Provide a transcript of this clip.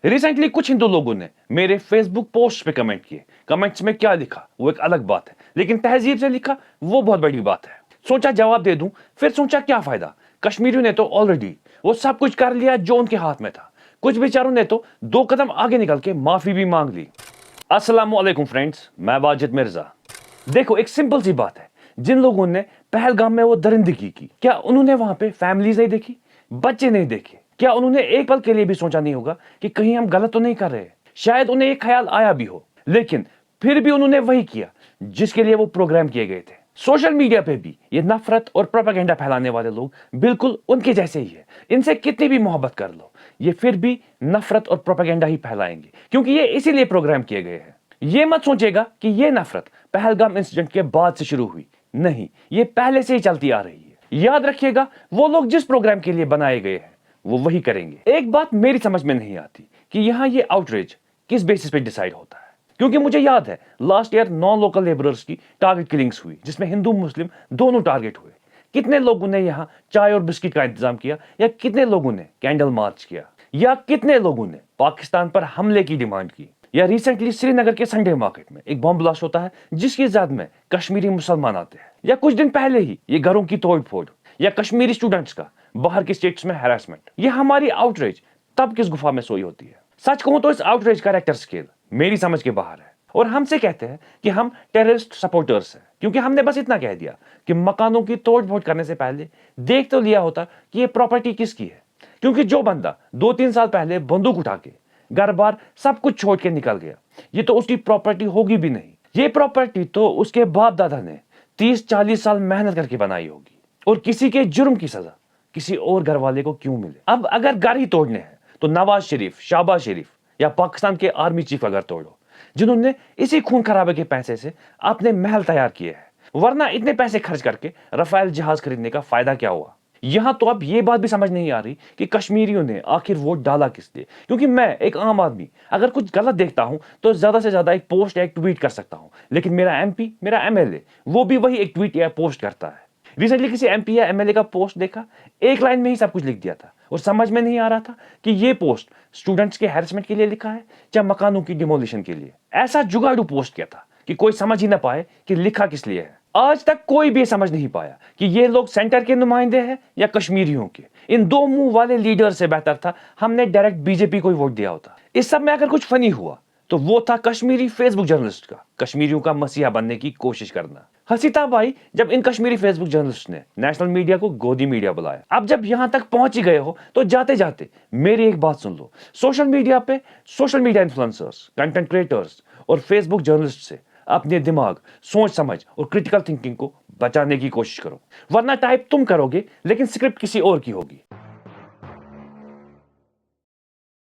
Recently कुछ हिंदू लोगों ने मेरे फेसबुक पोस्ट पे कमेंट किए। कमेंट्स में क्या लिखा वो एक अलग बात है, लेकिन तहजीब से लिखा वो बहुत बड़ी बात है। सोचा जवाब दे दूं, फिर सोचा क्या फायदा, कश्मीरियों ने तो ऑलरेडी वो सब कुछ कर लिया जो उनके हाथ में था। कुछ बेचारों ने तो 2 कदम आगे निकल के माफी भी मांग ली। अस्सलाम वालेकुम फ्रेंड्स, मैं वाजिद मिर्जा। देखो, एक सिंपल सी बात है, जिन लोगों ने पहलगाम में वो दरिंदगी की, क्या उन्होंने वहां पे फैमिलीज नहीं देखी, बच्चे नहीं देखे? क्या उन्होंने एक पल के लिए भी सोचा नहीं होगा कि कहीं हम गलत तो नहीं कर रहे? शायद उन्हें एक ख्याल आया भी हो, लेकिन फिर भी उन्होंने वही किया जिसके लिए वो प्रोग्राम किए गए थे। सोशल मीडिया पे भी ये नफरत और प्रोपेगेंडा फैलाने वाले लोग बिल्कुल उनके जैसे ही है। इनसे कितनी भी मोहब्बत कर लो, ये फिर भी नफरत और प्रोपेगेंडा ही फैलाएंगे, क्योंकि ये इसीलिए प्रोग्राम किए गए हैं। ये मत सोचेगा कि ये नफरत पहलगाम इंसिडेंट के बाद से शुरू हुई, नहीं, ये पहले से ही चलती आ रही है। याद रखिएगा, वो लोग जिस प्रोग्राम के लिए बनाए गए हैं वो वही करेंगे। एक बात मेरी समझ में नहीं आती कि यहाँ ये आउटरीच किस बेसिस पे डिसाइड होता है, क्योंकि मुझे याद है लास्ट ईयर 9 लोकल लेबरर्स की टारगेट किलिंग्स हुई, जिसमें हिंदू मुस्लिम दोनों टारगेट हुए। कितने लोगों ने यहाँ चाय और बिस्किट का इंतजाम किया, या कितने लोगों ने कैंडल मार्च किया, या कितने लोगों ने पाकिस्तान पर हमले की डिमांड की? या रिसेंटली श्रीनगर के संडे मार्केट में एक बॉम्ब ब्लास्ट होता है जिसकी जद में कश्मीरी मुसलमान आते हैं। या कुछ दिन पहले ही ये घरों की तोड़ फोड़, या कश्मीरी स्टूडेंट्स का बाहर के स्टेट्स में हैरेसमेंट। ये हमारी आउटरीच तब किस गुफा में सोई होती है? सच कहूं तो इस आउटरीच का रेक्टर स्केल मेरी समझ के बाहर है, और हमसे कहते हैं कि हम टेररिस्ट सपोर्टर्स हैं, क्योंकि हमने बस इतना कह दिया कि मकानों की तोड़ फोड़ करने से पहले देख तो लिया होता कि ये प्रॉपर्टी किसकी है। क्योंकि जो बंदा 2-3 साल पहले बंदूक उठा के घर बार सब कुछ छोड़ के निकल गया, ये तो उसकी प्रॉपर्टी होगी भी नहीं। ये प्रॉपर्टी तो उसके बाप दादा ने 30-40 साल मेहनत करके बनाई होगी, और किसी के जुर्म की सजा किसी और घर वाले को क्यों मिले? अब अगर घर ही तोड़ने हैं तो नवाज शरीफ, शाहबाज शरीफ या पाकिस्तान के आर्मी चीफ अगर तोड़ो, जिन्होंने इसी खून खराबे के पैसे से अपने महल तैयार किए हैं। वरना इतने पैसे खर्च करके रफाल जहाज खरीदने का फायदा क्या हुआ? यहां तो अब ये बात भी समझ नहीं आ रही कि कश्मीरियों ने आखिर वोट डाला किस लिए। क्योंकि मैं एक आम आदमी अगर कुछ गलत देखता हूं तो ज्यादा से ज्यादा एक पोस्ट या एक ट्वीट कर सकता हूं, लेकिन मेरा एमपी, मेरा एमएलए, वो भी वही एक ट्वीट या पोस्ट करता है। रिसेंटली किसी एमपी या एमएलए का पोस्ट देखा, एक लाइन में ही सब कुछ लिख दिया था, और समझ में नहीं आ रहा था कि ये पोस्ट स्टूडेंट्स के हैरेसमेंट के लिए लिखा है या मकानों की डिमोलिशन के लिए। ऐसा जुगाड़ू पोस्ट किया था कि कोई समझ ही ना पाए कि लिखा किस लिए है। आज तक कोई भी समझ नहीं पाया कि ये लोग सेंटर के नुमाइंदे हैं या कश्मीरियों के। इन 2 मुंह वाले लीडर से बेहतर था हमने डायरेक्ट बीजेपी को ही वोट दिया होता। इस सब में अगर कुछ फनी हुआ तो वो था कश्मीरी फेसबुक जर्नलिस्ट का कश्मीरियों का मसीहा बनने की कोशिश करना। हंसी तब आई जब इन कश्मीरी फेसबुक जर्नलिस्ट ने नेशनल मीडिया को गोदी मीडिया बुलाया। अब जब यहां तक पहुंच ही गए हो तो जाते जाते मेरी एक बात सुन लो। सोशल मीडिया पे social media influencers, content creators और फेसबुक जर्नलिस्ट से अपने दिमाग, सोच समझ और क्रिटिकल थिंकिंग को बचाने की कोशिश करो, वरना टाइप तुम करोगे लेकिन स्क्रिप्ट किसी और की होगी।